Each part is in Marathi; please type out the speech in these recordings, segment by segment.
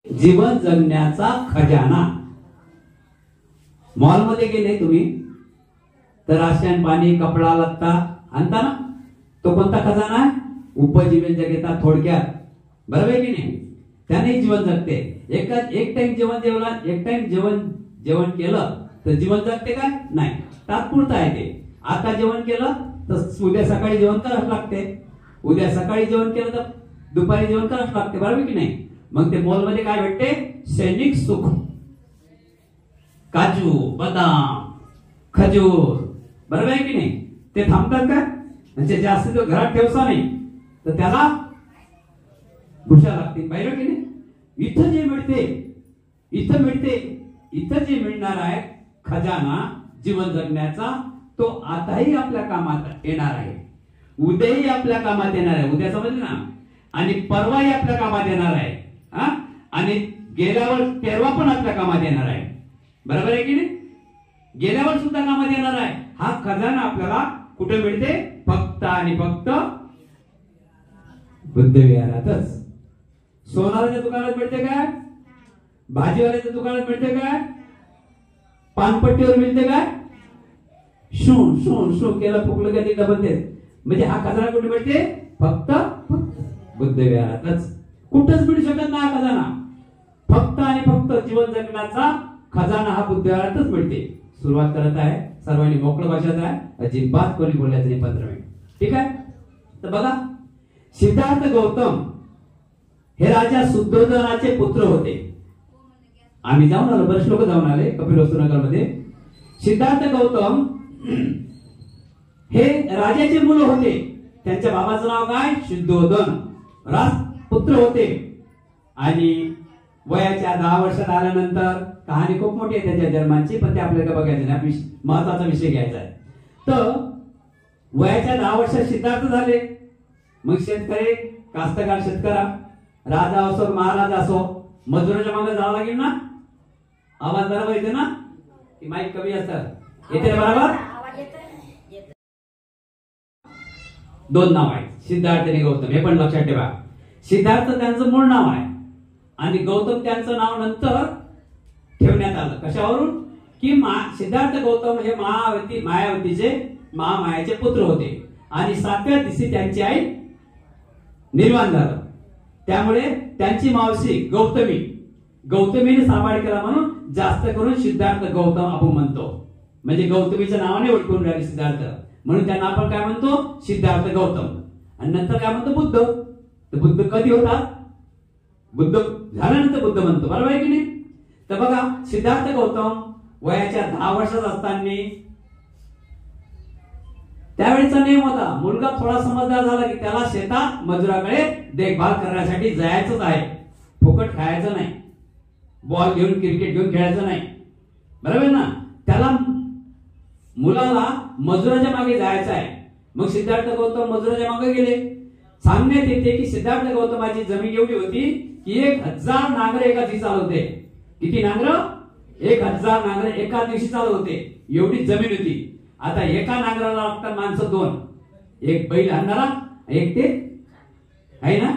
जीवन जगण्याचा खजाना. मॉलमध्ये गेले तुम्ही तर राशन पाणी कपडा लत्ता आणता ना, तो कोणता खजाना आहे? उपजीविकेचा थोडक्यात, बरोबर आहे की नाही? त्याने जीवन जगते. एक टाइम जेवण जेवला, एक टाइम जेवण केलं तर जीवन जगते काय? नाही, तात्पुरतं आहे ते. आता जेवण केलं तर उद्या सकाळी जेवण करावं लागते, उद्या सकाळी जेवण केलं तर दुपारी जेवण करावं लागते, बरोबर की नाही? मग ते मॉल मध्ये काय भेटते? सैनिक सुख, काजू बदाम खजूर, बरोबर आहे की नाही? ते थांबतात का? म्हणजे जास्त जो घरात ठेवसा नाही तर त्याला भुषा लागते, बरोबर की नाही? इथं जे मिळते, इथं मिळते, इथं जे मिळणार आहे खजाना जीवन जगण्याचा, तो आताही आपल्या कामात येणार आहे, उद्याही आपल्या कामात येणार आहे. उद्या समजलं ना? आणि परवाही आपल्या कामात येणार आहे, आणि गेल्यावर तेरवा पण आपल्या कामात येणार आहे, बरोबर आहे की नाही? गेल्यावर सुद्धा कामात येणार आहे. हा खजाना आपल्याला कुठे मिळते? फक्त आणि फक्त बुद्ध विहारातच. सोनाराच्या दुकानात मिळते काय? भाजीवाल्याच्या दुकानात मिळते काय? पानपट्टीवर मिळते काय? शू शू शू केलं फुकलं का ते डबल तेच. म्हणजे हा खजाना कुठे मिळते? फक्त बुद्ध विहारातच. कुठंच मिळू शकत नाही हा खजाना. फक्त आणि फक्त जीवन जगण्याचा खजाना हा बुद्ध विहारातच मिळते. सुरुवात करत आहे सर्वांनी मोकळं भाषेत आहे, अजिबात कोणी बोलायचं नाही 15 मिनिट, ठीक आहे? तर बघा, सिद्धार्थ गौतम हे राजा शुद्धोधनाचे पुत्र होते. आम्ही जाऊन आलो, बरेच लोक जाऊन आले कपिलवस्तुनगर मध्ये. सिद्धार्थ गौतम हे राजाचे मुलं होते. त्यांच्या बाबाचं नाव काय? शुद्धोधन. राजपुत्र होते. आणि वयाच्या 10 वर्षात आल्यानंतर, कहाणी खूप मोठी आहे त्याच्या जन्माची, पण ते आपल्याला बघायचं नाही, महत्वाचा विषय घ्यायचा आहे. तर वयाच्या 10 वर्षात सिद्धार्थ झाले. मग शेतकरी, कास्तकार शेतकरा, राजा असो महाराज असो, मजुराच्या मागे जावं लागेल ना. आवाज बरोबर येते ना? की माईक कमी असतात? येते बरोबर? दोन नाव आहेत, सिद्धार्थ आणि गौतम, हे पण लक्षात ठेवा. सिद्धार्थ त्यांचं मूळ नाव आहे आणि गौतम त्यांचं नाव नंतर ठेवण्यात आलं. कशावरून? की सिद्धार्थ गौतम हे मायावतीचे महामायाचे पुत्र होते आणि 7व्या दिवशी त्यांची आई निर्वाण झालं. त्यामुळे त्यांची मावशी गौतमीने सांभाळ केला, म्हणून जास्त करून सिद्धार्थ गौतम आपण म्हणतो. म्हणजे गौतमीच्या नावाने ओळखून राहिले सिद्धार्थ, म्हणून त्यांना आपण काय म्हणतो? सिद्धार्थ गौतम. आणि नंतर काय म्हणतो? बुद्ध. तर बुद्ध कधी होता? बुद्ध झाल्यानंतर बुद्ध म्हणतो, बरोबर आहे की नाही? तर बघा, सिद्धार्थ गौतम वयाच्या 10 वर्षात असताना, त्यावेळेचा नियम होता, मुलगा थोडा समजदार झाला की त्याला शेतात मजुराकडे देखभाल करण्यासाठी जायचंच आहे. फुकट खायचं नाही, बॉल घेऊन क्रिकेट घेऊन खेळायचं नाही, बरोबर ना? त्याला मुलाला मजुराच्या मागे जायचं आहे. मग सिद्धार्थ गौतम मजुराच्या मागे गेले. सांगण्यात येते की सिद्धार्थ गौतमाची जमीन एवढी होती की 1000 नांगर एका दिवशी चालवते. किती नांगर? 1000 नांगर एका दिवशी चालवत होते, एवढी जमीन होती. आता एका नांगराला लागतात माणसं 2, एक बैल आणणारा, एक ते आहे ना,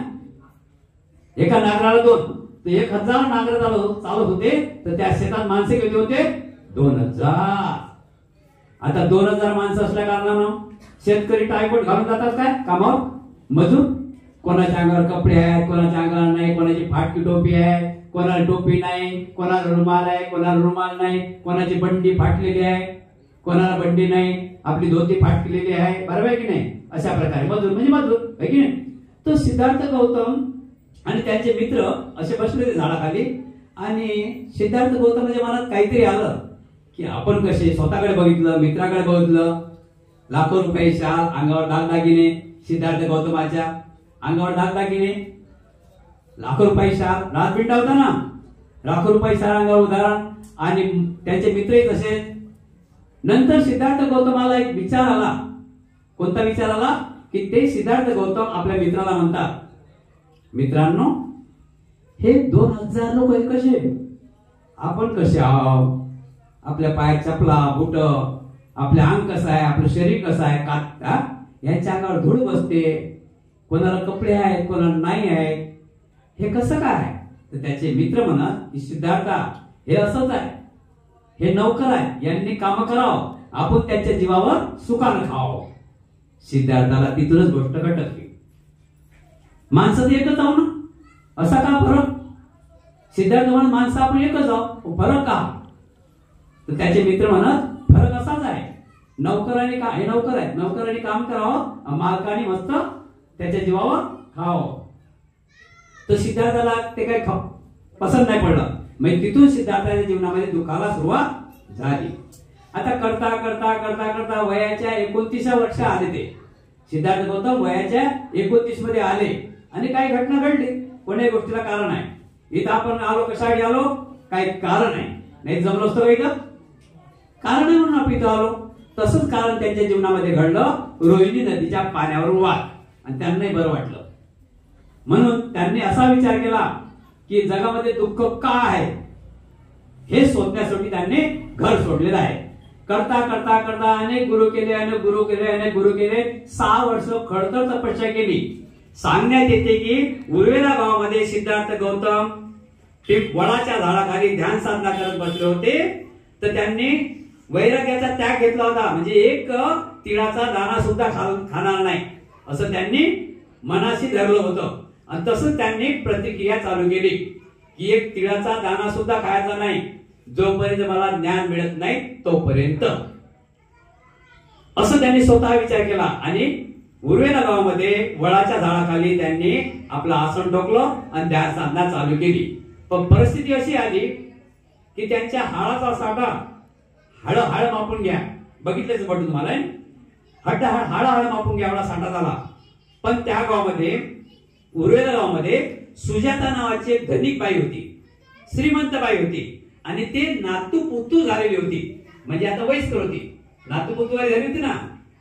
एका नांगराला 2. तर 1000 नांगर चालत होते, तर त्या शेतात माणसे किती होते? 2000. आता 2000 माणसं असल्या कारणानं शेतकरी टायफॉइड घालून जातात काय कामावर? मजूर. कोणाच्या अंगावर कपडे आहेत, कोणाच्या अंगावर नाही, कोणाची फाटकी टोपी आहे, कोणाला टोपी नाही, कोणाला रुमाल आहे, कोणाला रुमाल नाही, कोणाची बंडी फाटलेली आहे, कोणाला बंडी नाही, आपली धोती फाटलेली आहे, बरोबर आहे की नाही? अशा प्रकारे मजूर म्हणजे मजूर, आहे की नाही? तो सिद्धार्थ गौतम आणि त्यांचे मित्र असे बसले झाडाखाली, आणि सिद्धार्थ गौतमाच्या मनात काहीतरी आलं की आपण कसे स्वतःकडे बघितलं, मित्राकडे बघितलं, लाखो रुपये शाल, अंगावर दागदागिने, सिद्धार्थ गौतमाच्या अंगावर दागदागिने, लाखो रुपये शाल, राजबिंडा होता ना, लाखो रुपये शाल अंगावर उदाहरण, आणि त्यांचे मित्रही तसेच. नंतर सिद्धार्थ गौतमाला एक विचार आला. कोणता विचार आला? की ते सिद्धार्थ गौतम आपल्या मित्राला म्हणतात, मित्रांनो, हे 2000 लोक कसे, आपण कसे आहोत? आपल्या पायात चपला, बुट, आपले अंग कसं आहे, आपलं शरीर कसं आहे, यांच्या अंगावर धूळ बसते, कोणाला कपडे आहेत, कोणाला नाही आहेत, हे कसं काय? तर त्याचे मित्र म्हणत की सिद्धार्था, हे असंच आहे, हे नौकर आहे, यांनी काम करावं, आपण त्याच्या जीवावर सुखानं खावं. सिद्धार्थाला तिथूनच गोष्ट खटकली. माणसं एकच आहो ना, असा का फरक? सिद्धार्थ म्हणत माणसं आपण एकच आहो, फरक का? तर त्याचे मित्र म्हणत फरक असाच आहे, नौकराने का, हे नौकर आहे, नौकराने काम करावं, मालकाने मस्त त्याच्या जीवावर खावं. तर सिद्धार्थाला ते काही पसंत नाही पडलं. म्हणजे तिथून सिद्धार्थाच्या जीवनामध्ये दुःखाला सुरुवात झाली. आता करता करता करता करता वयाच्या 29व्या वर्ष आले ते सिद्धार्थ गौतम वयाच्या 29 मध्ये आले आणि काही घटना घडली. कोणत्याही गोष्टीला कारण आहे. इथं आपण आलो, कशासाठी आलो? काही कारण आहे, नाही जमलं असतं का? कारण आहे म्हणून आपण इथं आलो. तसंच कारण त्यांच्या जीवनामध्ये घडलं. रोहिणी नदीच्या पाण्यावर वाद, आणि त्यांनाही बरं वाटलं. म्हणून त्यांनी असा विचार केला की जगामध्ये दुःख का आहे हे शोधण्यासाठी त्यांनी घर सोडलेलं आहे. करता करता करता अनेक गुरु केले, अनेक गुरु केले, अनेक गुरु केले. 6 वर्ष खडतर तपस्या केली. सांगण्यात येते की उर्वेला गावामध्ये सिद्धार्थ गौतम वडाच्या झाडाखाली ध्यान साधना करत बसले होते. तर त्यांनी वैराग्याचा त्याग घेतला होता. म्हणजे एक तिळाचा दाणा सुद्धा खाणार नाही असं त्यांनी मनाशी धरलं होतं. आणि तसंच त्यांनी प्रतिक्रिया चालू केली की एक तिळाचा दाणा सुद्धा खायचा नाही जोपर्यंत मला ज्ञान मिळत नाही तोपर्यंत, असं त्यांनी स्वतः विचार केला. आणि उर्वेला गावामध्ये वडाच्या झाडाखाली त्यांनी आपलं आसन ठोकलं आणि ध्यान साधना चालू केली. पण परिस्थिती अशी आली की त्यांच्या हाडाचा साठा, हाड मापून घ्या, बघितलेच पडतो तुम्हाला, हाड मापून घ्या एवढा साठा झाला. पण त्या गावामध्ये, उर्वेला गावामध्ये सुजाता नावाची एक धनिक बाई होती, श्रीमंत बाई होती. आणि ते नातू पुतू झालेली होती. म्हणजे आता वयस्कर होती, नातू पुतू झाली होती ना,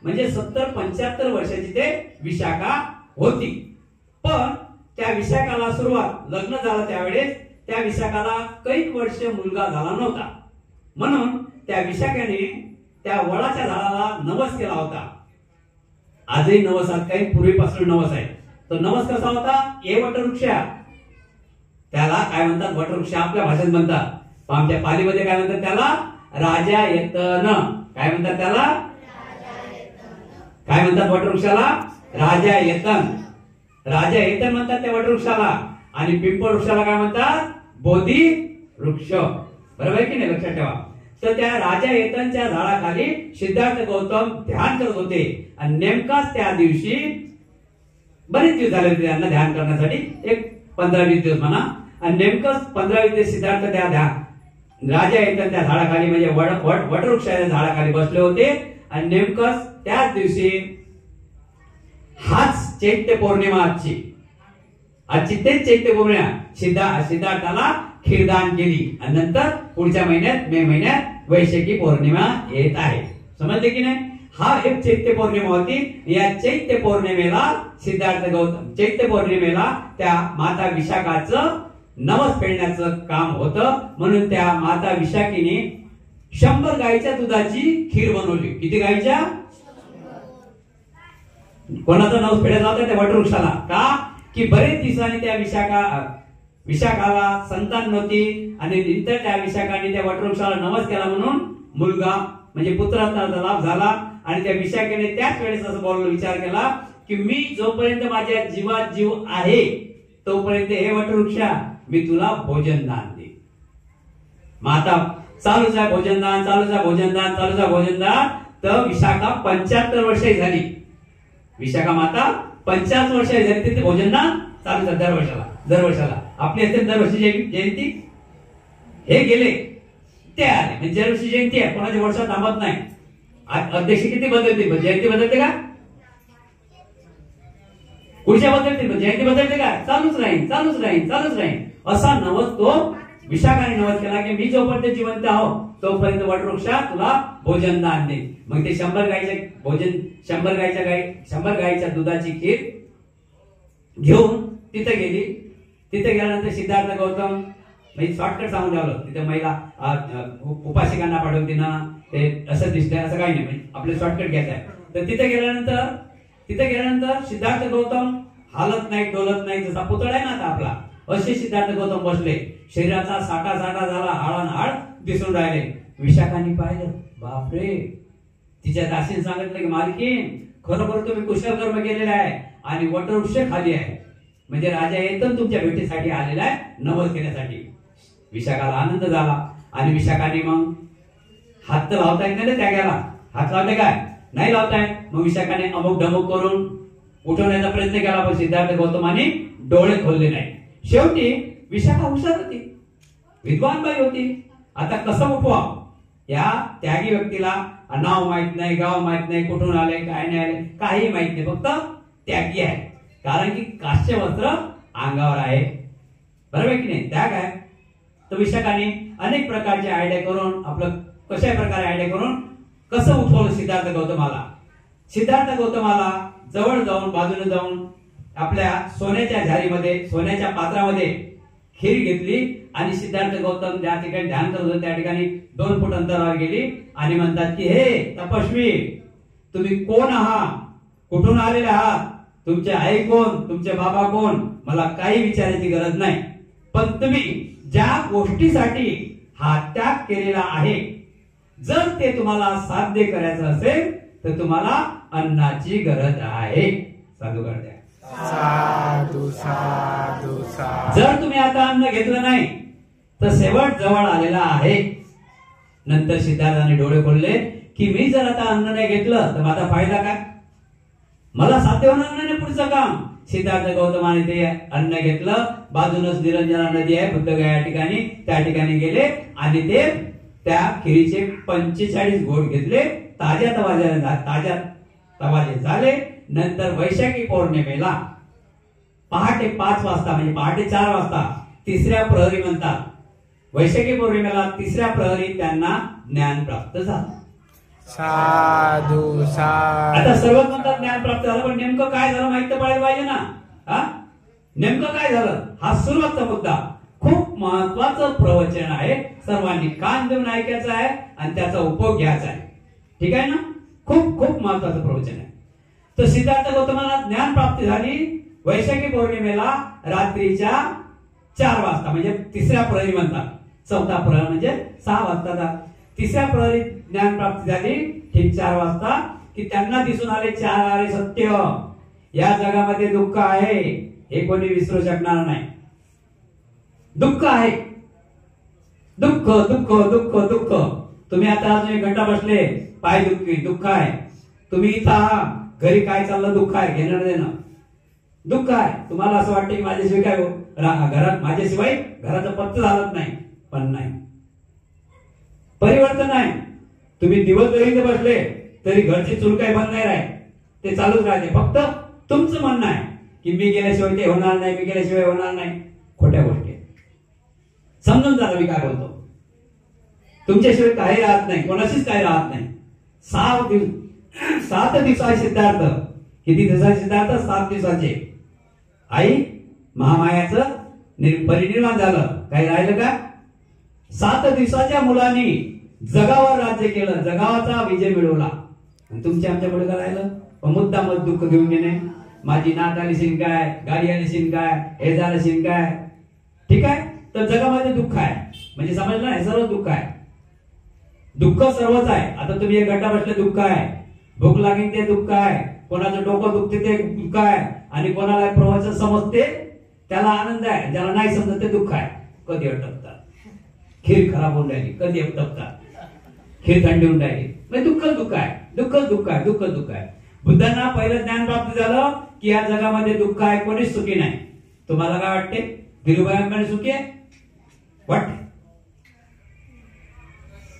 म्हणजे 70-75 वर्षाची ते विशाखा होती. पण त्या विशाखाला सुरुवात, लग्न झालं त्यावेळेस त्या विशाखाला कैक वर्ष मुलगा झाला नव्हता. म्हणून त्या विशाखाने त्या वडाच्या झाडाला नवस केला होता. आजही नवस आहेत, काही पूर्वीपासून नवस आहे. तो नवस कसा होता? ए वटवृक्ष, त्याला काय म्हणतात? वटवृक्ष आपल्या भाषेत म्हणतात. आमच्या पालीमध्ये काय म्हणतात त्याला? राजा येतन. काय म्हणतात त्याला? काय म्हणतात वटवृक्षाला? राजा येतन. राजा येतन म्हणतात त्या वटवृक्षाला. आणि पिंपळ वृक्षाला काय म्हणतात? बोधी वृक्ष. बरोबर आहे की नाही? लक्षात ठेवा. तर त्या राजा येतनच्या झाडाखाली सिद्धार्थ गौतम ध्यान करत होते. आणि नेमकाच त्या दिवशी, बरेच दिवस झाले होते त्यांना ध्यान करण्यासाठी, एक 15-20 दिवस म्हणा. आणि नेमकंच 15-20 दिवस सिद्धार्थ त्या राजा येतन त्या झाडाखाली, म्हणजे वटवृक्षाच्या झाडाखाली बसले होते. आणि नेमकंच त्याच दिवशी, हाच चैत्य पौर्णिमा आजची तेच चैत्य पौर्णिमा, सिद्धार्थाला खीरदान केली. आणि नंतर पुढच्या महिन्यात, मे महिन्यात वैशाखी पौर्णिमा येत आहे. समजले की नाही? हा एक चैत्य पौर्णिमा होती. या चैत्य पौर्णिमेला सिद्धार्थ गौतम, चैत्य पौर्णिमेला त्या माता विशाखाचं नवस फेडण्याचं काम होतं. म्हणून त्या माता विशाखीने 100 गायीच्या दुधाची खीर बनवली. किती गायीच्या? कोणाचा नवस फेडायचा होता? त्या वटवृक्षाला. का? की बरेच दिवसांनी त्या विशाखाला संतान नव्हती. आणि नंतर त्या विशाखाने त्या वटवृक्षाला नवस केला म्हणून मुलगा, म्हणजे पुत्राचा लाभ झाला. आणि त्या विशाखेने त्याच वेळेस असं बोललो, विचार केला की मी जोपर्यंत माझ्या जीवात जीव आहे तोपर्यंत हे वटवृक्षा मी तुला भोजनदान दे. माता चालूच आहे भोजनदान, चालूच आहे भोजनदान, चालूच आहे भोजनदान. तर विशाखा 75 वर्षाची झाली. विशाखा माता 75 वर्षाची झाली. तिथे भोजनदान चालूच आहे दरवर्षाला. आपली असते दरवर्षी जयंती. हे गेले ते आले, म्हणजे दरवर्षी जयंती आहे, कोणाच्या वर्षात थांबत नाही. अध्यक्ष किती बदलते, जयंती बदलते का? पुढच्या बदलते, जयंती बदलते का? चालूच राहील, चालूच राहील, चालूच राहील. असा नवस तो विशाखाने नवस केला की मी जोपर्यंत जिवंत आहो तोपर्यंत वटवृक्षा तुला भोजनदान दे. मग ते 100 गायीच्या दुधाची खीर घेऊन तिथे गेली. तिथे गेल्यानंतर सिद्धार्थ गौतम, म्हणजे शॉर्टकट सांगून झालं, तिथे महिला उपासिकांना पाठवते ना, ते असं दिसतंय असं काही नाही, आपलं शॉर्टकट घ्यायचं आहे. तर तिथे गेल्यानंतर सिद्धार्थ गौतम हालत नाही, डोलत नाही, जसा पुतळा आहे ना आता आपला, असे सिद्धार्थ गौतम बसले. शरीराचा साठा साठा झाला, हाडानहाड दिसून राहिले. विशाखाने पाहिलं, बापरे. तिच्या दासीने सांगितलं की मालकीन, खरोखर तुम्ही कुशल कर्म केलेलं आहे आणि वटवृक्ष खाली आहे, म्हणजे राजा एकदम तुमच्या भेटीसाठी आलेला आहे, नवस केल्यासाठी. विशाखाला आनंद झाला आणि विशाखाने मग हात तर लावता येत नाही त्यागाला. हात लावले काय नाही लावताय. मग विशाखाने अमुक ढमुक करून उठवण्याचा प्रयत्न केला, पण सिद्धार्थ गौतमाने डोळे खोलले नाही. शेवटी विशाखा हुशार होती, विद्वान बाई होती. आता कसं उठवा, या त्यागी व्यक्तीला नाव माहित नाही, गाव माहित नाही, कुठून आले काय नाही आले काही माहित नाही, फक्त त्यागी आहे. कारण की काश्य वस्त्र अंगावर आहे, बरोबर की नाही, त्याग आहे. तर विशाखाने अनेक प्रकारचे आयडिया करून आपलं कशा प्रकारे आयडिया करून कसं उठवलं सिद्धार्थ गौतमाला. सिद्धार्थ गौतमाला जवळ जाऊन, बाजूने जाऊन आपल्या सोन्याच्या झारीमध्ये, सोन्याच्या पात्रामध्ये खीर घेतली आणि सिद्धार्थ गौतम ज्या ठिकाणी ध्यान करत होते त्या ठिकाणी 2 फूट अंतरावर गेली आणि म्हणतात की हे तपस्वी, तुम्ही कोण आहात, कुठून आलेले आहात, तुमचे आई कोण, तुमचे बाबा कोण, मला काही विचारायची गरज नाही, पण तुम्ही ज्या गोष्टीसाठी हा त्याग केलेला आहे, जर ते तुम्हाला साध्य करायचं असेल तर तुम्हाला अन्नाची गरज आहे. साधू द्या. साधू साधू साधू. जर तुम्ही आता अन्न घेतलं नाही तर शेवट जवळ आलेला आहे. नंतर सिद्धार्थाने डोळे खोलले की मी जर आता अन्न नाही घेतलं तर माझा फायदा काय, मला साध्य होणार नाही पुढचं काम. सिद्धार्थ गौतमाने ते अन्न घेतलं. बाजूनच निरंजना नदी आहे, बुद्धगया ठिकाणी, त्या ठिकाणी गेले आणि ते त्या खिरीचे 45 घोट घेतले. ताज्या तवाजे झाले. नंतर वैशाखी पौर्णिमेला पहाटे 5 वाजता, म्हणजे पहाटे 4 वाजता तिसऱ्या प्रहरी म्हणतात, वैशाखी पौर्णिमेला तिसऱ्या प्रहरी त्यांना ज्ञान प्राप्त झालं. साधू साधू. आता सर्वच म्हणतात ज्ञान प्राप्त झालं, पण नेमकं काय झालं माहित तर पडायला पाहिजे ना. नेमकं काय झालं हा सुरुवातचा मुद्दा. खूप महत्वाचं प्रवचन आहे, सर्वांनी कान देऊन ऐकायचं आहे आणि त्याचा उपयोग घ्यायचा आहे. ठीक आहे ना, खूप खूप महत्वाचं प्रवचन आहे. तर सिद्धार्थ गौतमाला ज्ञान प्राप्ती झाली वैशाखी पौर्णिमेला रात्रीच्या 4 वाजता, म्हणजे तिसऱ्या प्रहरी म्हणतात. चौथा प्रहर म्हणजे 6 वाजता. तिसऱ्या प्रहरी ज्ञान प्राप्ती झाली ठीक 4 वाजता की त्यांना दिसून आले 4 आरे सत्य. या जगामध्ये दुःख आहे हे कोणी विसरू शकणार नाही. दुःख आहे, दुःख दुःख दुःख दुःख. तुम्ही आता अजून 1 घंटा बसले, पाय दुःखी, दुःख आहे. तुम्ही इथं घरी काय चाललं, दुःख आहे, घेणं देणं दुःख आहे. तुम्हाला असं वाटतं की माझ्याशिवाय काय हो, घरात माझ्याशिवाय घराचा पत्ता झालत नाही, पण नाही, परिवर्तन आहे. तुम्ही दिवसभर इथे बसले तरी घरची चूल काय बंद नाही राहील, ते चालूच राहते. फक्त तुमचं म्हणणं आहे की मी गेल्याशिवाय ते होणार नाही, मी गेल्याशिवाय होणार नाही. खोट्या गोष्टी समजून जा मी काय बोलतो. तुमच्याशिवाय काही राहत नाही, कोणाशीच काही राहत नाही. 7 दिवसाचे सिद्धार्थ. किती दिवसाचे सिद्धार्थ? 7 दिवसाचे. आई महामायाचं परिनिर्वाण झालं, काही राहिलं का? 7 दिवसाच्या मुलांनी जगावर राज्य केलं, जगावाचा विजय मिळवला. आणि तुमच्या आमच्या पुढे काय राहिलं? मुद्दामच दुःख घेऊन घेणे. माझी नात आली शिन काय, गाडी आली शिन काय, हे झालं शिन काय. ठीक आहे, तर जगामध्ये दुःख आहे म्हणजे समजलं नाही, सर्व दुःख आहे. दुःख सर्वच आहे. आता तुम्ही 1 घंटा बसले, दुःख आहे. भूक लागेल ते दुःख आहे. कोणाचं डोकं दुखते ते दुःख आहे. आणि कोणाला प्रवचन समजते त्याला आनंद आहे, ज्याला नाही समजत ते दुःख आहे. कधी अटकतात, खीर खराब होऊन राहिली, कधी अटकतात, खीर थंडी होऊन राहिली, म्हणजे दुःख दुःख आहे, दुःख दुःख आहे, दुःख दुःख आहे. बुद्धांना पहिलं ज्ञान प्राप्त झालं की या जगामध्ये दुःख आहे, कोणीच सुखी नाही. तुम्हाला काय वाटते? धीरूभाई सुखी आहे वाटते?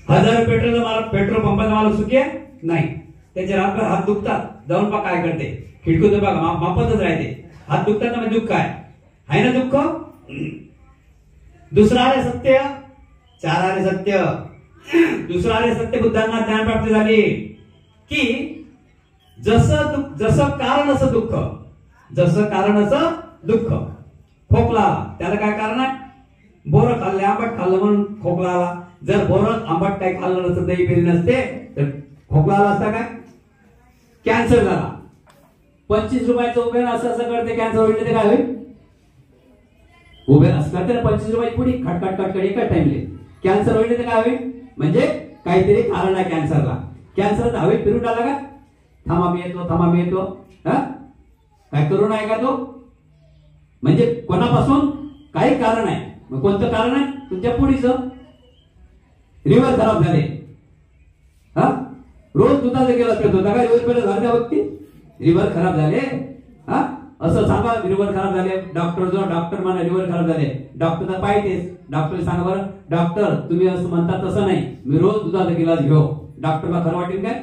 1000 पेट्रोल पंपाचा मालक सुखी आहे? नाही. त्याचे रातभर हात दुखतात, जाऊन पा काय करते, खिडकीतून बघा मापतच राहते, हात दुखतात, म्हणजे दुःख आहे ना दुःख. दुसरं आले सत्य, 4 आले सत्य. दुसरं आले सत्य बुद्धांना ज्ञान प्राप्ती झाली की जसं कारण असं दुःख, जसं कारण असं दुःख. खोकला त्याला काय कारण आहे? बोरं खाल्ले, आंबट खाल्लं म्हणून खोकला आला. जर बोरं आंबट काय खाल्लं नसतं, दही पिली नसते तर खोकला आला असता काय? कॅन्सर झाला. 25 रुपयाचं उभे असं असं करते, कॅन्सर होईल ते काय होईल? उभे असं करते ना 25 रुपयाची पुडी खटखट खटखट एका टाइमले. कॅन्सर होईल तर काय होईल म्हणजे काहीतरी कारण आहे कॅन्सरला. कॅन्सर हवेत फिरून आला का थांबा मी येतो हा काय करू नये का तो म्हणजे कोणापासून काही कारण आहे. मग कोणतं कारण आहे तुमच्या पुढीचं लिव्हर खराब झाले हा रोज दुधाचं गेलं पेतो का लिव्हर पेलं झाल्या वक्ती लिव्हर खराब झाले हा असं सांगा लिव्हर खराब झाले. डॉक्टर म्हणा लिव्हर खराब झाले डॉक्टरला पाहिजेच. डॉक्टर सांगा बरं डॉक्टर तुम्ही असं म्हणता तसं नाही मी रोज दुधाचा गिलास घेऊ. डॉक्टरला खरं वाटेल काय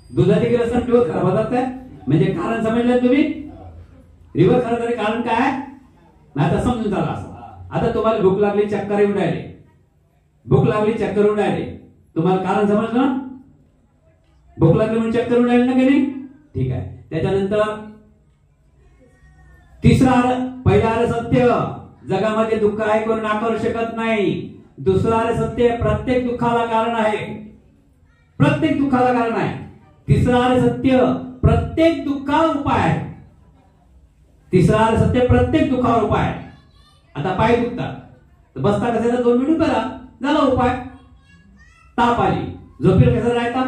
दुधाचे गिलास लिव्हर खराब होतात काय म्हणजे कारण समजलं तुम्ही. लिव्हर खराब झाले कारण काय नाही आता समजून चाला असं. आता तुम्हाला भूक लागली चक्कर येऊन राहिले तुम्हाला कारण समजलं भूक लागली म्हणून चक्कर येऊन राहिले ना की नाही ठीक आहे. त्याच्यानंतर पहिला आर सत्य जगामध्ये दुःख आहे कोण नाकारू शकत नाही. दुसरा आर सत्य प्रत्येक दुःखाला कारण आहे. तिसरा आर सत्य प्रत्येक दुःखावर उपाय आहे. आता पाय दुखतात बसता कशाला 2 मिनिट करा झाला उपाय. ताप आली झोपेल कसं राहता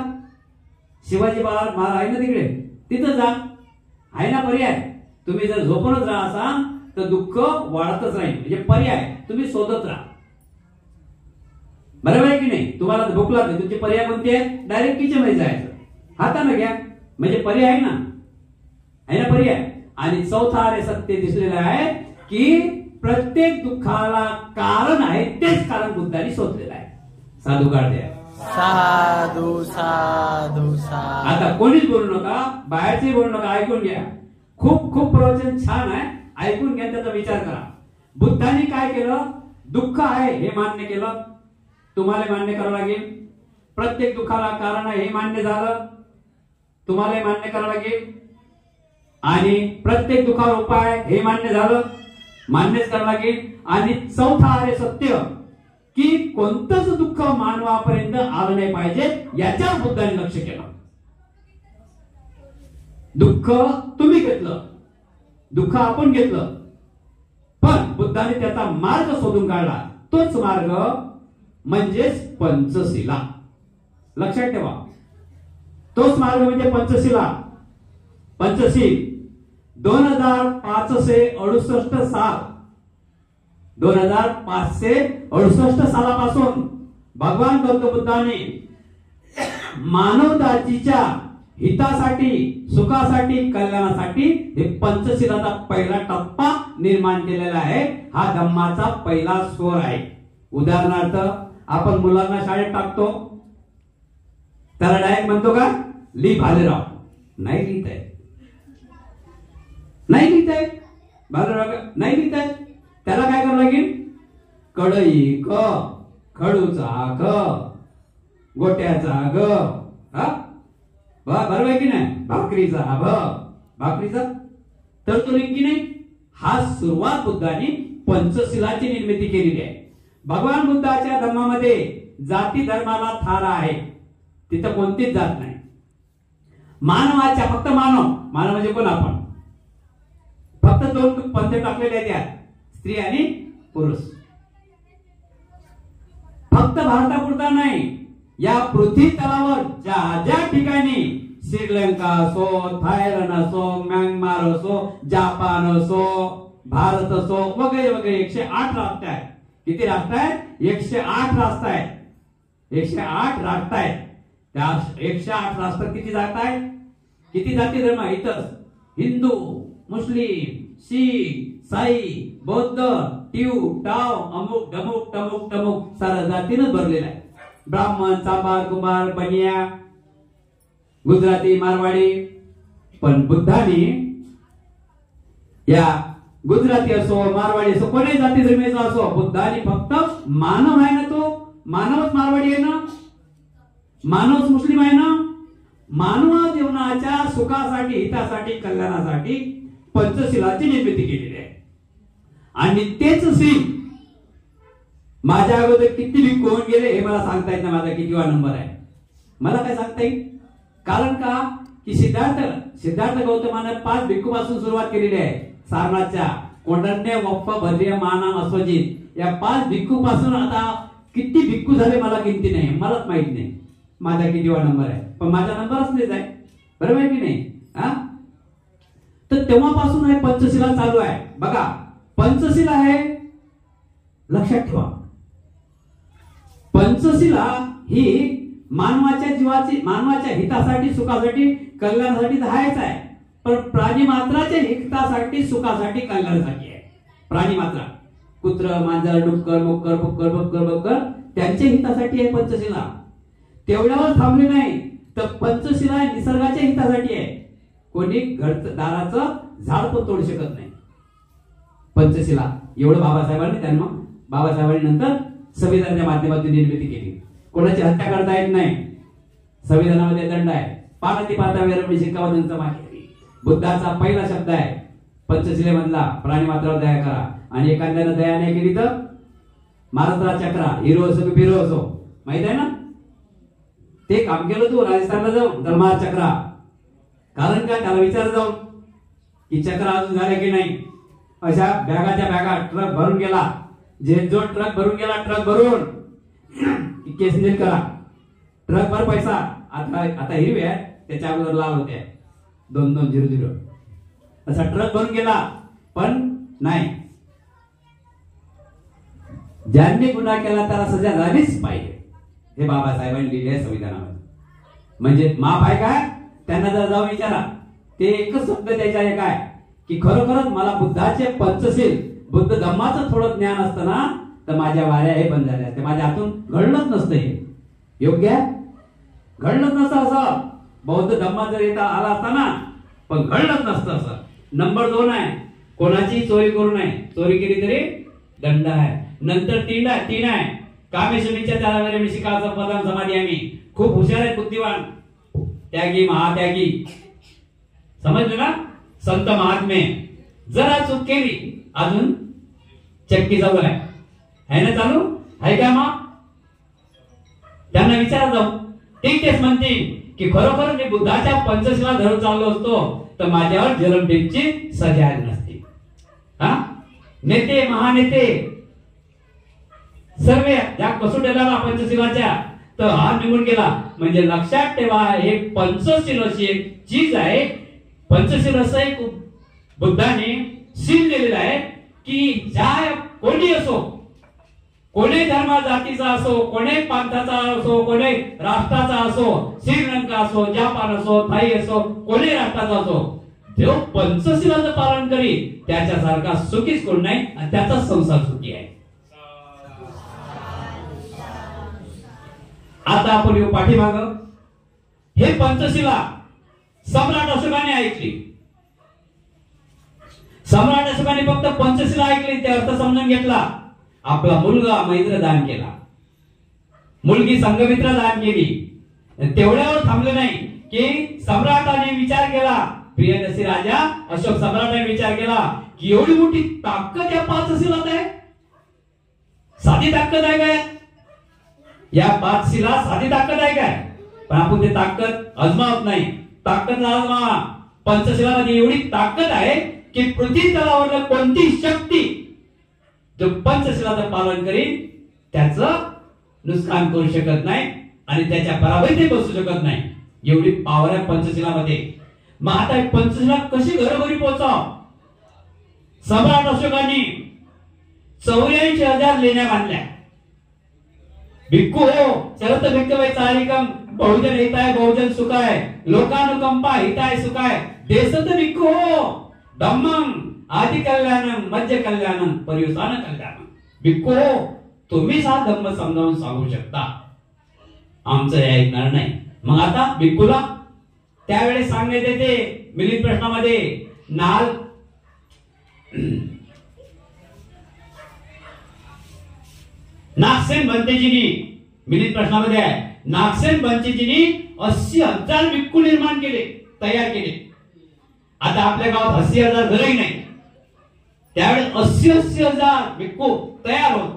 शिवाजी महाराज आहे ना तिकडे तिथं जा आहे ना पर्याय. तुम्ही जर झोपूनच राहा असाल तर दुःख वाढतच राहील म्हणजे पर्याय तुम्ही शोधत राहा. बरोबर आहे की नाही. तुम्हाला भूक लागली तुमचे पर्याय कोणते आहे डायरेक्ट किचन मध्ये जायचं हाताने घ्या म्हणजे पर्याय आहे ना पर्याय. आणि चौथा आर्य सत्य दिसलेलं आहे की प्रत्येक दुःखाला कारण आहे तेच कारण बुद्धांनी शोधलेलं आहे. साधू काढते साधू साधू साधू. आता कोणीच बोलू नका बाहेरचे बोलू नका ऐकून घ्या. खूप प्रवचन छान आहे ऐकून घ्या त्याचा विचार करा. बुद्धांनी काय केलं दुःख आहे हे मान्य केलं. तुम्हाला मान्य करावं लागेल. प्रत्येक दुःखाला कारण आहे हे मान्य झालं तुम्हाला मान्य करावं लागेल. आणि प्रत्येक दुःखावर उपाय हे मान्य झालं मान्यच करावं लागेल. आणि चौथा आर्य सत्य की कोणतंच दुःख मानवापर्यंत आलं नाही पाहिजे याच्यावर बुद्धांनी लक्ष केलं. दुःख तुम्ही घेतलं दुःख आपण घेतलं पण बुद्धाने त्याचा मार्ग शोधून काढला. तोच मार्ग म्हणजेच पंचशिला. लक्षात ठेवा तोच मार्ग म्हणजे पंचशिला. पंचशील 2568 साल 2568 सालापासून भगवान गौतम बुद्धाने मानवजातीच्या हितासाठी सुखासाठी कल्याणासाठी हे पंचशिलाचा पहिला टप्पा निर्माण केलेला आहे. हा धम्माचा पहिला स्वर आहे. उदाहरणार्थ आपण मुलांना शाळेत टाकतो त्याला डायरेक्ट म्हणतो का ली भालेराव नाही लिहित आहे भालेराव नाही लिहित आहे. त्याला काय करावं लागेल कडई क खडूचा ग गोट्याचा ग बरोबर आहे की नाही भाकरीचा भाकरीचा तर तो की नाही. हा सुरुवात बुद्धांनी पंचशिलाची निर्मिती केलेली आहे. भगवान बुद्धाच्या धर्मामध्ये जाती धर्माला थारा आहे तिथं कोणतीच जात नाही. मानवाच्या फक्त मानव म्हणजे कोण आपण फक्त 2 पंथ टाकलेले आहेत स्त्री आणि पुरुष. फक्त भारतापुरता नाही या पृथ्वी तलावर ज्या ठिकाणी श्रीलंका असो थायलंड असो म्यानमार असो जपान असो भारत असो वगैरे 108 राष्ट्र आहेत. किती राष्ट्र आहेत 108 राष्ट्र आहेत. 108 राष्ट्र आहेत. त्या 108 राष्ट्र किती जात आहेत किती जाती धर्म इथं हिंदू मुस्लिम शीख साई बौद्ध ट्यू टाव अमुक डमुक टमुक टमुक सारा जातीनं भरलेला आहे. ब्राह्मण चांभार कुंभार बनिया गुजराती मारवाडी. पण बुद्धाने या गुजराती असो मारवाडी असो कोणी जाती धर्मीचा असो बुद्धाने फक्त मानव आहे ना तो मानवच मारवाडी आहे ना मानवच मुस्लिम आहे ना मानव जीवनाच्या सुखासाठी हितासाठी कल्याणासाठी पंचशिलाची निर्मिती केलेली आहे. आणि तेच शील माझ्या अगोदर किती भिक्खू गेले हे मला सांगता येत नाही माझा कितीवा नंबर आहे मला काय सांगता येईल. कारण का की सिद्धार्थ गौतमाने 5 भिक्खू पासून सुरुवात केलेली आहे. सारनाथच्या कोंडन्य वप्प भद्रिय मानाम अस्वजित या 5 भिक्खू पासून आता किती भिक्खू झाले मला गिनती नाही, मलाच माहित नाही माझा कितीवा नंबर आहे, पण माझा नंबरच नाही आहे, बरोबर आहे की नाही? हा, तर तेव्हापासून हे पंचशिला चालू आहे. बघा पंचशिला आहे, लक्षात ठेवा, पंचशिला ही मानवाच्या जीवाची, मानवाच्या हितासाठी, सुखासाठी, कल्याणासाठी धायच आहे, पण प्राणी मात्राच्या हितासाठी, सुखासाठी, कल्याणासाठी आहे. प्राणी मात्रा कुत्र, मांजर, डुक्कर, मोक्कर, फुक्कर, बक्कर, बक्कर त्यांच्या हितासाठी आहे पंचशिला. तेवढ्यावर थांबले नाही तर पंचशिला निसर्गाच्या हितासाठी आहे. कोणी दाराचं झाड पण तोडू शकत नाही. पंचशिला एवढं बाबासाहेबांनी नंतर संविधानाच्या माध्यमातून निर्मिती केली. कोणाची हत्या करता येत नाही, संविधानामध्ये दंड आहे. पाणती पाता वेरवणी शिकावं मागे. बुद्धाचा पहिला शब्द आहे पंचशिलेमधला, प्राणी मात्रावर दया करा. आणि एखाद्याने दया नाही केली तर महाराष्ट्रा चक्रा, हिरो असो की फिरो असो, माहित आहे ना? ते काम केलं तू राजस्थानला जाऊन धर्मार चक्रा. कारण काय, त्याला विचार जाऊन की चक्र अजून झाले की नाही. अशा बॅगाच्या बॅगा ट्रक भरून गेला, जो ट्रक भरून गेला, ट्रक भरून केस नील करा, ट्रक भर पैसा. आता हिरवे आहे, त्याच्या अगोदर लाल होते 2200. असा ट्रक भरून गेला, पण नाही, ज्यांनी गुन्हा केला त्याला सजा झालीच पाहिजे, हे बाबासाहेबांनी लिहिले आहे संविधानामध्ये. म्हणजे माफ आहे काय? त्यांना जर जाऊन विचारा, ते एकच शब्द त्याच्या आहे काय की खरोखरच मला बुद्धाचे पंचशील, बुद्ध धम्माचं थोडं ज्ञान असतं ना तर माझ्या वाऱ्या हे बंद झाल्या, ते माझ्या हातून घडलंच नसतं. हे योग्य आहे, घडलंच नसतं असं. बौद्ध धम्मा जर येता आला असता ना, पण घडलंच नसतं असं. नंबर 2 आहे, कोणाची चोरी करू नये, चोरी केली तरी दंड आहे. नंतर 3 आहे, कामेश्वरीच्या त्याला शिकायचं पदम समाधी. आम्ही खूप हुशार आहे, बुद्धिवान, त्यागी, महात्यागी, समजलं ना? संत महात्मे. जरा चूक केली अजून चक्की चालू आहे ना, चालू आहे का? मग त्यांना विचारा जाऊ, तेच म्हणतील की खरोखर मी बुद्धाच्या पंचशिला धरून चाललो असतो तर माझ्यावर जन्मठेपची सजा आली नसती. हा, नेते, महानेते सर्व ज्या कसोटीला पंचशिलाच्या, तर हा निघून गेला. म्हणजे लक्षात ठेवा, हे पंचशील अशी एक चीज आहे. पंचशील असं एक बुद्धाने शील दिलेलं आहे की ज्या कोणी असो, कोणी धर्म जातीचा असो, कोणी पंथाचा असो, कोणी राष्ट्राचा असो, श्रीलंका असो, जपान असो, थाई असो, कोणी राष्ट्राचा असो, जो पंचशिलाचं पालन करी त्याच्यासारखा सुखीच कोण नाही, आणि त्याचा संसार सुखी आहे. आता आपण येऊ पाठीमाग. हे पंचशिला सम्राट अशोकाने ऐकली. सम्राट अशोकाने फक्त पंचशिला ऐकली, ते अर्थ समजून घेतला. आपला मुलगा मैत्र दान केला, मुलगी संघमित्र दान केली. तेवढ्यावर थांबले नाही की सम्राटाने विचार केला, प्रियदर्शी राजा अशोक सम्राटाने विचार केला की एवढी मोठी ताकद या पंचशिलात आहे. साधी ताकद आहे काय? या पंचशिला साधी ताकद आहे काय? पण आपण ते ताकद अजमावत नाही. ताकद अजमावा. पंचशिलामध्ये एवढी ताकद आहे की पृथ्वी तलावरला कोणती शक्ती जो पंचशिलाचं पालन करीन त्याचं नुकसान करू शकत नाही आणि त्याच्या पराभूत बसू शकत नाही. एवढी पावर आहे पंचशिलामध्ये. मग आता पंचशिला कशी घरोघरी पोहोचाव? सम्राट अशोकांनी 84,000 लेण्या बांधल्या. भिक्खू हो चरत भिक्खवे चारिकम बहुजन हिताय बहुजन सुखाय लोकानुकंपा हिताय सुखाय देशत भिक्खू हो धम्मम आदि कल्याणम मध्य कल्याणम पर्युसान कल्याणम. भिक्खू हो तुम्हीच हा धम्म समजावून सांगू शकता, आमचं हे ऐकणार नाही. मग आता भिक्खूला त्यावेळेस सांगण्यात येते मिलिंद प्रश्नामध्ये, नागसेन भंतेजींनी मिलिंद प्रश्नामध्ये आहे, नागसेन भंतेजींनी 80,000 भिक्खू निर्माण केले, तयार केले. आता आपल्या गावात 80,000 घरही नाही, त्यावेळेस 80,000 भिक्खू तयार होत.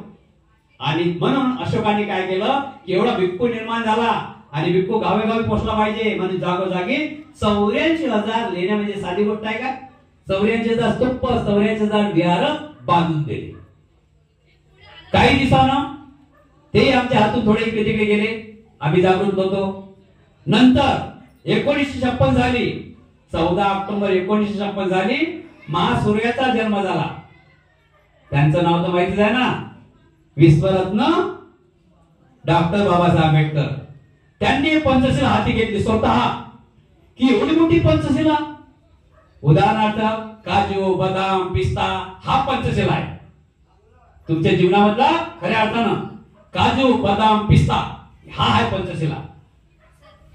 आणि म्हणून अशोकाने काय केलं की एवढा भिक्खू निर्माण झाला आणि भिक्खू गावे गावी पोहोचला पाहिजे म्हणून जागोजागी 84,000 लेण्या. म्हणजे साधी गोष्ट आहे का? चौऱ्यांचे जा स्तूप, चौऱ्यांचे जा विहार बांधून दिले. काही दिवसानं ते आमच्या हातून थोडे इकडे तिकडे गेले. आम्ही जागृत होतो. नंतर 1956 झाली. 14 ऑक्टोबर 1956 झाली. महासूर्याचा जन्म झाला. त्यांचं नाव तर माहितीच आहे ना, विश्वरत्न डॉक्टर बाबासाहेब आंबेडकर. त्यांनी पंचशिला हाती घेतली स्वतः. की एवढी मोठी पंचशिला, उदाहरणार्थ काजू, बदाम, पिस्ता हा पंचशिला आहे. तुमच्या जीवनामधला खऱ्या अर्थानं काजू, बदाम, पिस्ता हा आहे पंचशिला.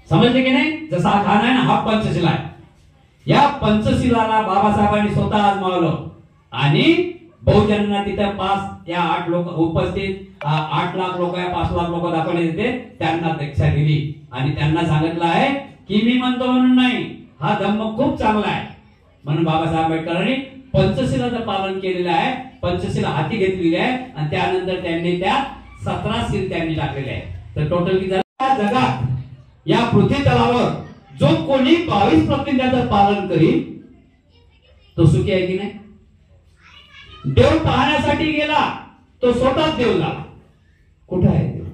समजले की नाही? जसा हा खाना आहे ना, हा पंचशिला आहे. या पंचशिलाला बाबासाहेबांनी स्वतः आजमावलं आणि बहुजनांना तिथे 5 या 8 लोक उपस्थित, 8 लाख लोक या 5 लाख लोक दाखवले तिथे. त्यांना दीक्षा दिली आणि त्यांना सांगितलं आहे की मी म्हणतो म्हणून नाही, हा धम्म खूप चांगला आहे. म्हणून बाबासाहेब आंबेडकरांनी पंचशिलाचं पालन केलेलं आहे. पंचशिला हाती घेतलेली आहे आणि त्यानंतर त्यांनी त्या 17 शील त्यांनी टाकलेले आहे. तर टोटल किती झालं? जगात या पृथ्वी तलावर जो कोणी 22 प्रतिज्ञाचं पालन करील तो सुखी आहे की नाही? देव पाहण्यासाठी गेला तो स्वतःच देव झाला. कुठे आहे देव?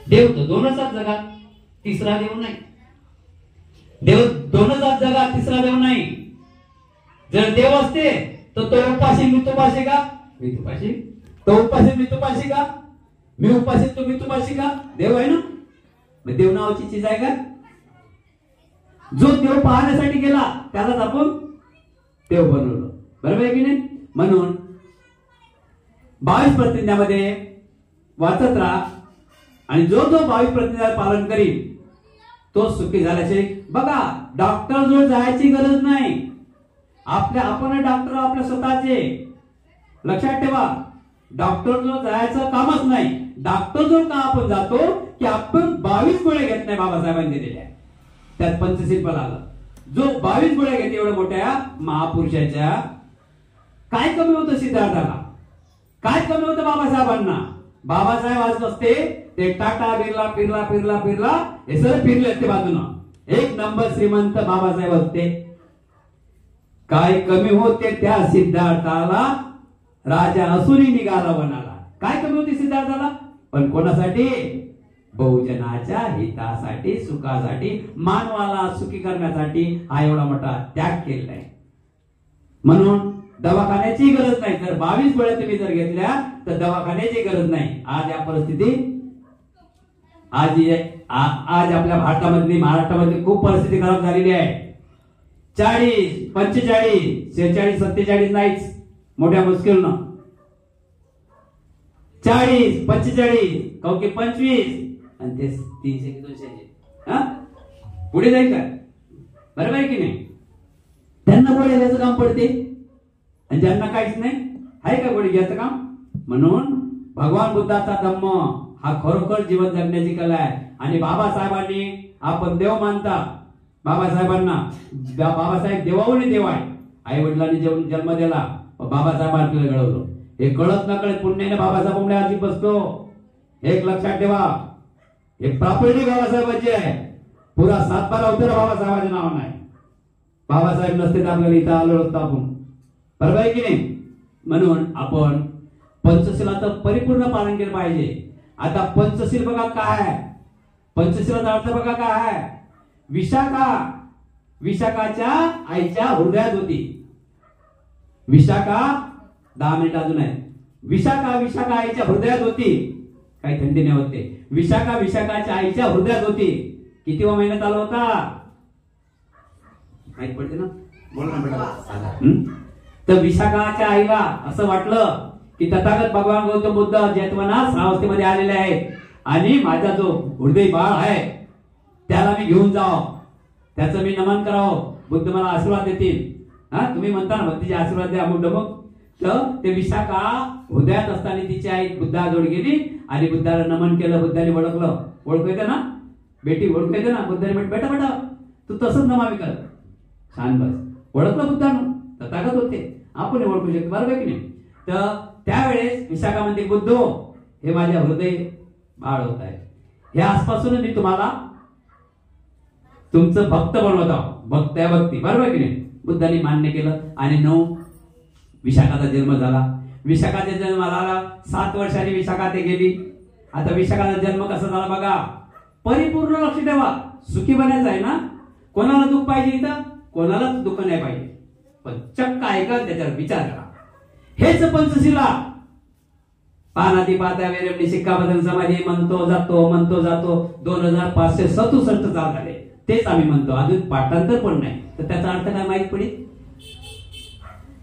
देव तो दोनच आहेत जगात, तिसरा देव नाही. देव दोनच आहेत जगात, तिसरा देव नाही. जर देव असते तर तो उपाशी मी तुपाशी का? मी तुपाशी. तो उपाशी मी तुपाशी का? मी उपाशी तू मी तुपाशी का? देव आहे ना. मग देव नावाची चीज आहे का? जो देव पाहण्यासाठी गेला त्यालाच आपण देव बनवलं. बरोबर आहे की नाही? म्हणून 22 प्रतिज्ञामध्ये वाचत राहा आणि जो 22 प्रतिज्ञा पालन करील तो सुखी झाल्याचे. बघा, डॉक्टर जवळ जायची गरज नाही. आपण डॉक्टर आपल्या स्वतःचे. लक्षात ठेवा, डॉक्टर जवळ जायचं कामच नाही. डॉक्टर जवळ का आपण जातो की आपण 22 गोळ्या घेत नाही बाबासाहेबांनी दिलेल्या. त्यात पंचशील पण आलं. जो 22 गोळ्या घेते एवढ्या मोठ्या महापुरुषाच्या, काय कमी होतं सिद्धार्थाला? काय कमी होतं बाबासाहेबांना? बाबासाहेब आज नसते ते टाटा बिर्ला फिरला फिरला फिरला हे सर फिरले ते बाजूनं. 1 नंबर श्रीमंत बाबासाहेब असते. काय कमी होते त्या सिद्धार्थाला? राजा असुरी निघाला वनाला. काय कमी होती सिद्धार्थाला? पण कोणासाठी? बहुजनाच्या हितासाठी, सुखासाठी, मानवाला सुखी करण्यासाठी हा एवढा मोठा त्याग केलेला आहे. म्हणून दवाखान्याची गरज नाही. जर 22 गोळ्या तुम्ही जर घेतल्या तर दवाखान्याची गरज नाही. आज या परिस्थिती, आज आपल्या भारतामधली, महाराष्ट्रामध्ये खूप परिस्थिती खराब झालेली आहे. 40, 45, 46, 47 नाहीच, मोठ्या मुश्किलनं 40, 45, कवके 25 आणि ते 300 की 200 पुढे जाईल का? बरोबर आहे की नाही? त्यांना गोळी घ्यायचं काम पडते आणि ज्यांना काहीच नाही, आहे का गोळी घ्यायचं काम? म्हणून भगवान बुद्धाचा धम्म हा खरोखर जीवन जगण्याची कला आहे. आणि बाबासाहेबांनी, आपण देव मानता बाबासाहेबांना, बाबासाहेब देवावरी देव आहे. आई वडिलांनी जन्म दिला, बाबासाहेब आपल्याला घडवलं. हे कळत न कळत पुण्याने बाबासाहेबांमुळे आजी बसतो. एक लक्षात ठेवा, हे प्रॉपर्टी बाबासाहेबांची आहे. पुरा 7-12 उत्तर बाबासाहेबांच्या नावानं आहे. बाबासाहेब नसते तर आपल्याला इथं आलो असतो आपण. बरोबर आहे की नाही? म्हणून आपण पंचशिलाचं परिपूर्ण पालन केलं पाहिजे. आता पंचशील बघा काय आहे. पंचशिलाचा अर्थ बघा काय आहे. विशाखा, विशाखाच्या आईच्या हृदयात होती. विशाखा 10 मिनिट अजून आहे. विशाखा, विशाखा आईच्या हृदयात होती. काही थंडी नाही होते. विशाखा, विशाखाच्या आईच्या हृदयात होती. कितीवा महिना चालू होता? माहित पडते ना? बोल ना बेटा. तर विशाखाच्या आईला असं वाटलं की तथागत भगवान गौतम बुद्ध जैतवनात श्रावस्तीमध्ये आलेले आहेत आणि माझा जो हृदय बाळ आहे त्याला मी घेऊन जावं, त्याचं मी नमन करावं, बुद्ध मला आशीर्वाद देतील. तुम्ही म्हणता ना भक्तीचे आशीर्वाद द्या बुद्ध. मग तर ते विशाखा हृदयात असताना तिची आई बुद्धाजवळ गेली आणि बुद्धाला नमन केलं. बुद्धाने ओळखलं. ओळखू येतं ना बेटी? ओळखू येतं ना? बुद्धाने म्हटलं बेटा बेटा तू तसंच नमामी कर. छान बस. ओळखलं बुद्धानं, तथागत होते, आपण ओळखू शकतो. बरोबर की नाही? तर त्यावेळेस विशाखा म्हणते बुद्धो हे माझ्या हृदय बाळ होत आहे. हे आजपासून मी तुम्हाला तुमचं भक्त बनवत आहोत. भक्त आहे भक्ती, बरोबर की नाही. बुद्धांनी मान्य केलं. आणि 9 विशाखाचा जन्म झाला. विशाखाचा जन्म झाला, 7 वर्षांनी विशाखा ते गेली. आता विशाखाचा जन्म कसा झाला बघा. परिपूर्ण लक्ष ठेवा, सुखी बनायचं आहे ना. कोणाला दुःख पाहिजे इथं, कोणालाच दुःख नाही पाहिजे. पण चक्क ऐका, त्याच्यावर विचार करा. हेच पंचशिला. पानाती पाता वेरवणी शिक्काबदन समाधी म्हणतो जातो 2567 चाल झाले. तेच आम्ही म्हणतो, अजून पाठांतर पण नाही. तर त्याचा अर्थ काय माहित पडेल.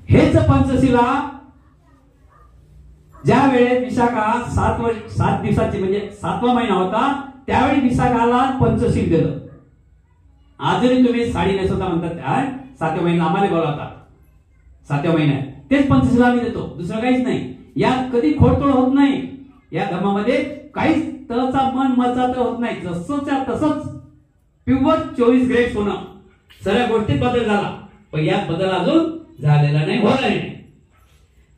हेच पंचशिला. ज्या वेळेस विशाखा 7 दिवसाची म्हणजे 7वा महिना होता, त्यावेळी विशाखाला पंचशील दिलं. अजूनही तुम्ही साडी नेसवता म्हणतात, 7व्या महिन्यात आम्हाला बोलावतात. 7व्या महिन्यात तेच पंचशीला आम्ही देतो, दुसरं काहीच नाही. यात कधी खोडतोड होत नाही. या धर्मामध्ये काहीच तचा मन मचा होत नाही. जसंच्या तसंच प्युअर 24 ग्रेड होणं. सगळ्या गोष्टीत बदल झाला, पण यात बदल अजून झालेला नाही, होणार नाही.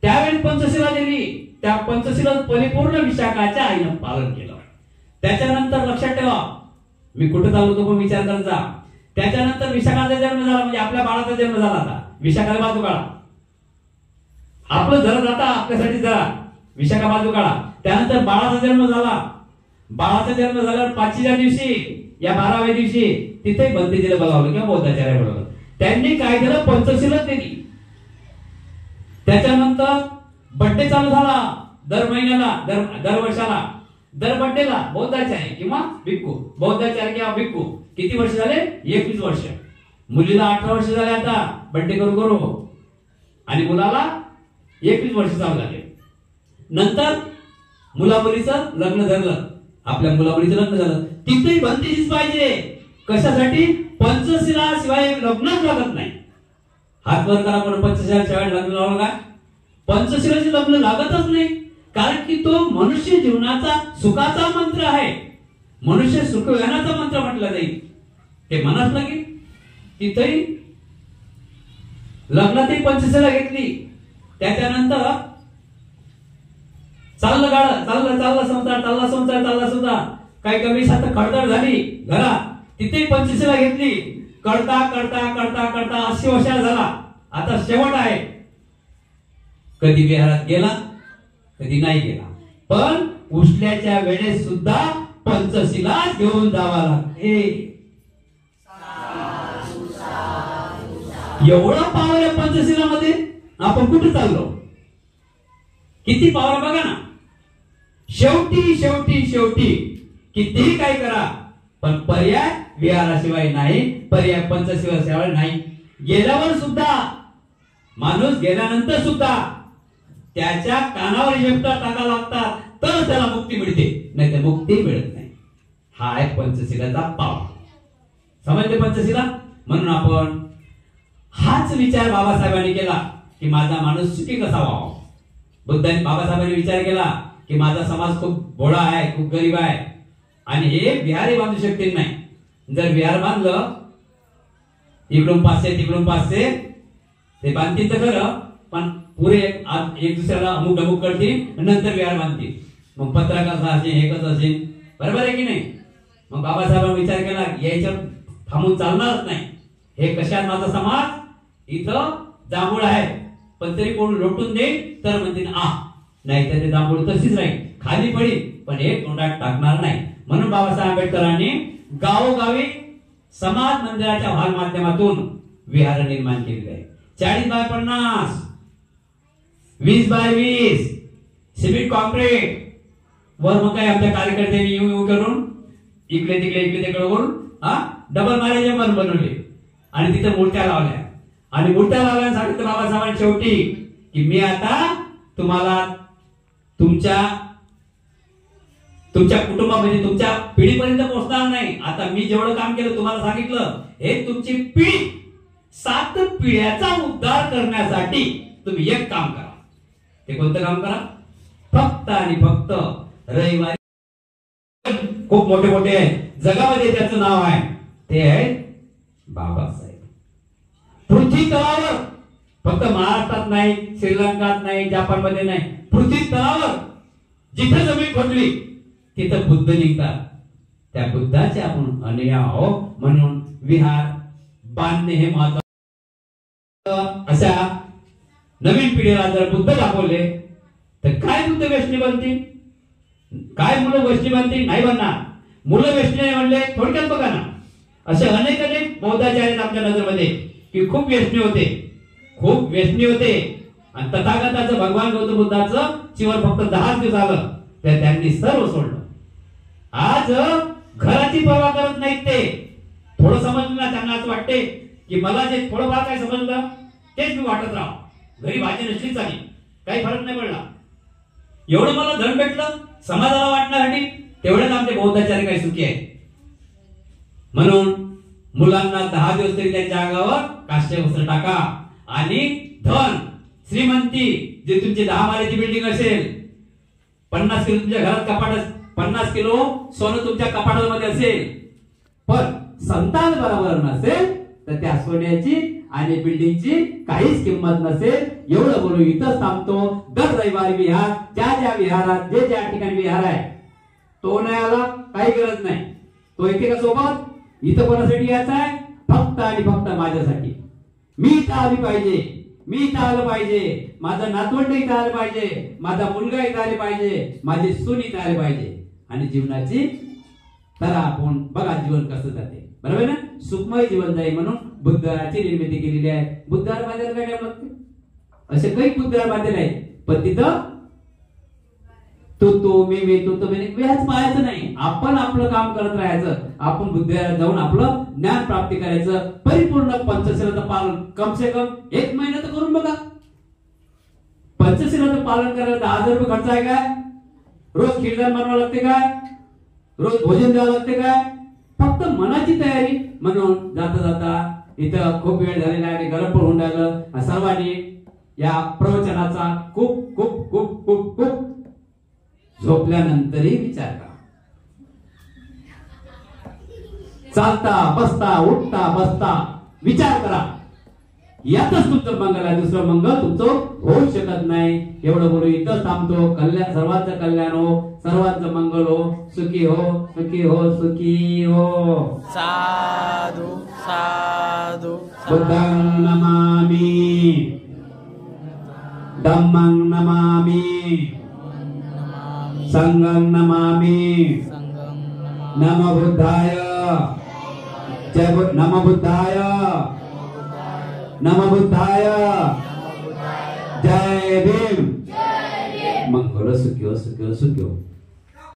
त्यावेळी पंचशिला दिली. त्या पंचशिला परिपूर्ण विशाखाच्या आईनं पालन केलं. त्याच्यानंतर लक्षात ठेवा, मी कुठे चाललो तो पण विचार करत जा. त्याच्यानंतर विशाखाचा जन्म झाला, म्हणजे आपल्या बाळाचा जन्म झाला. आता विशाखाला बाजू काढा. आपलं जरा जाता आपल्यासाठी जरा विशाखा बाजू काढा. त्यानंतर बाळाचा जन्म झाला. बाळाचा जन्म झाल्यावर 5व्या दिवशी, या 12व्या दिवशी तिथे बंदीजीला बोलावलं किंवा बौद्धाचार्य बोलावलं. त्यांनी काय केलं, पंचशिला दिली. त्याच्यानंतर बड्डे चालू झाला. दर महिन्याला, दर वर्षाला, दर बड्डेला बौद्धाचार्य किंवा भिक्खू, बौद्धाचार्य किंवा भिक्खू. किती वर्ष झाले, 21 वर्ष. मुलीला 18 वर्ष झाले आता बड्डे करू करू, आणि मुलाला 21 वर्ष चालू झाले. नंतर मुलामुलीचं लग्न झालं. आपल्या मुलामुलीचं लग्न झालं, तिथेही बंदीच पाहिजे. कशासाठी, पंचशिला शिवाय लग्नच लागत नाही. हात वर करा, पण पंचशिला शिवाय लग्न लावलं का. पंचशिलाचे लग्न लागतच नाही. कारण की तो मनुष्य जीवनाचा सुखाचा मंत्र आहे. मनुष्य सुख विहानाचा मंत्र म्हटला जाईल. ते म्हणत नाही. तिथेही लग्नातही पंचशिला घेतली. त्याच्यानंतर चालला संसार काही कमी सात खडतर झाली घरात. तिथे पंचशिला घेतली. करता 80 वर्षाला झाला. आता शेवट आहे. कधी विहारात गेला, कधी नाही गेला, पण उठल्याच्या वेळेस सुद्धा पंचशिला घेऊन जावा लागते. एवढा पावर आहे पंचशिलामध्ये. आपण कुठे चाललो, किती पावर बघा ना. शेवटी कितीही काय करा, पण पर्याय विहाराशिवाय नाही, पर्याय पंचशिलाशिवाय नाही. गेल्यावर सुद्धा, माणूस गेल्यानंतर सुद्धा त्याच्या कानावर शेपटा टाका लागतात, तर त्याला मुक्ती मिळते, नाही तर मुक्ती मिळत नाही. हा आहे पंचशिलाचा पावर. समजले पंचशिला. म्हणून आपण हाच विचार बाबासाहेबांनी केला की माझा माणूस सुखी कसा व्हावा. बुद्धांनी, बाबासाहेबांनी विचार केला की माझा समाज खूप भोळा आहे, खूप गरीब आहे, आणि हे विहारही बांधू शकतील नाही. जर विहार बांधलं, इकडून 500 तिकडून 500, ते बांधतील तर खरं, पण पुरे एक दुसऱ्याला अमुक डमुक करतील, नंतर विहार बांधतील. मग पत्रा कसा असेल, हे कसं असेल, बरोबर आहे की नाही. मग बाबासाहेबांनी विचार केला याच्यावर थांबून चालणारच नाही. हे कशात माझा समाज, इथं जांभूळ आहे, पण तरी कोण लोटून देईल तर म्हणतील नाही तर ते जांभूळ तशीच राहील, खाली पडेल, पण हे तोंडात टाकणार नाही. म्हणून बाबासाहेब आंबेडकरांनी गावोगावी समाज मंदिराच्या हॉल माध्यमातून विहार निर्माण केलेले आहे. 40 बाय 50, 20 बाय 20 सिमेंट कॉन्क्रीट वर. मग काय आमच्या कार्यकर्त्यांनी येऊ करून इकडे तिकडे करून डबल मारायचे मन बनवले, आणि तिथे मूर्त्या लावल्या. आणि मूर्त्या लावल्याने सांगितलं बाबासाहेबांनी शेवटी की मी आता तुम्हाला तुमच्या कुटुंबामध्ये, तुमच्या पिढीपर्यंत पोहोचणार नाही. आता मी जेवढं काम केलं तुम्हाला सांगितलं, हे तुमची पिढी 7 पिढ्याचा उद्धार करण्यासाठी तुम्ही एक काम करा. ते कोणतं काम करा, फक्त आणि फक्त रविवारी खूप मोठे मोठे जगामध्ये त्याचं नाव आहे, ते आहे बाबासाहेब. पृथ्वी तलावर, फक्त महाराष्ट्रात नाही, श्रीलंकात नाही, जपानमध्ये नाही, पृथ्वी तलावर जिथे जमीन खोदली तिथं बुद्ध निघतात. त्या बुद्धाचे आपण अनुयायी आहोत. म्हणून विहार बांधणे हे महत्वाचं. अशा नवीन पिढीला जर बुद्ध दाखवले तर काय बुद्ध वैष्णव बनतील? काय मुलं वैष्णव बनतील? नाही बनणार. मुलं वैष्णव म्हणले थोडक्यात बघा ना, असे अनेक बौद्धाचार्य आहेत आपल्या नजरमध्ये की खूप व्यसनी होते, खूप व्यसनी होते. आणि तथागताचं भगवान गौतम बुद्धाचं जीवन फक्त 10 दिवस आलं तर त्यांनी सर्व सोडलं. आज घराची पर्वा करत नाहीत ते. थोडं समजलं ना त्यांना असं वाटते की मला जे थोडंफार काय समजलं तेच मी वाटत राहा. घरी भाजी नसलीच आली काही फरक नाही पडला. एवढं मला धन भेटलं समाजाला वाटण्यासाठी, तेवढेच आमचे बौद्धाचार्य काही सुखी आहेत. म्हणून मुलांना 10 दिवस तरी त्यांच्या अंगावर काष्य वस्त्र टाका. आणि धन श्रीमंती जे तुमची 10 माळ्याची बिल्डिंग असेल, 50 किलो तुमच्या घरात कपाट, 50 किलो सोनं तुमच्या कपाटामध्ये असेल, पण संतान बरोबर नसेल तर त्या सोन्याची आणि बिल्डिंगची काहीच किंमत नसेल. एवढं बोलू इथं थांबतो. दर रविवारी विहार, ज्या विहारात जे ज्या ठिकाणी विहार आहे तो नाही आला काही गरज नाही. तो येते का सोबत? इथं कोणासाठी यायचा आहे? फक्त आणि फक्त माझ्यासाठी. मी इथं आली पाहिजे, मी इथं आलं पाहिजे, माझा नातवंड इथं आलं पाहिजे, माझा मुलगा इथं आले पाहिजे, माझी सून इथं आले पाहिजे. आणि जीवनाची तर आपण बघा जीवन कसं जाते, बरोबर ना? सुखमय जीवन जाईल म्हणून बुद्धाची निर्मिती केलेली आहे. बुद्धाला बांधायला काय टाइम लागते? असे काही बुद्धाला बांधलेले आहेत, पण तिथं तो मी व्याज पाहायचं नाही. आपण आपलं काम करत राहायचं. आपण बुद्धाला जाऊन आपलं ज्ञान प्राप्ती करायचं. परिपूर्ण पंचशीलाचं पालन कम से कम 1 महिना तर करून बघा. पंचशीलाचं पालन करायला 10,000 रुपये खर्च आहे काय? रोज कीर्तन बनवावं लागते काय? रोज भोजन द्यावं लागते काय? फक्त मनाची तयारी. म्हणून जाता जाता इथं खूप वेळ झालेला आहे आणि गरम पण होऊन राहिलं. सर्वांनी या प्रवचनाचा खूप खूप खूप खूप खूप झोपल्यानंतरही विचार करा. चालता बसता उठता बसता विचार करा. यातच तुमचं मंगल आहे. दुसरं मंगल तुमचं होऊ शकत नाही. एवढं बोलू इथं थांबतो. कल्याण सर्वांचं कल्याण हो, सर्वांचं मंगल हो. सुखी हो, सुखी हो, सुखी हो. साधु साधु बुद्धं नमामि, धम्मं नमामि, संघं नमामि. नमो बुद्धाय, जय नमो बुद्धाय, नमो बुद्धाय, जय भीम. मंगल सुखी हो, सुखी हो, सुखी हो.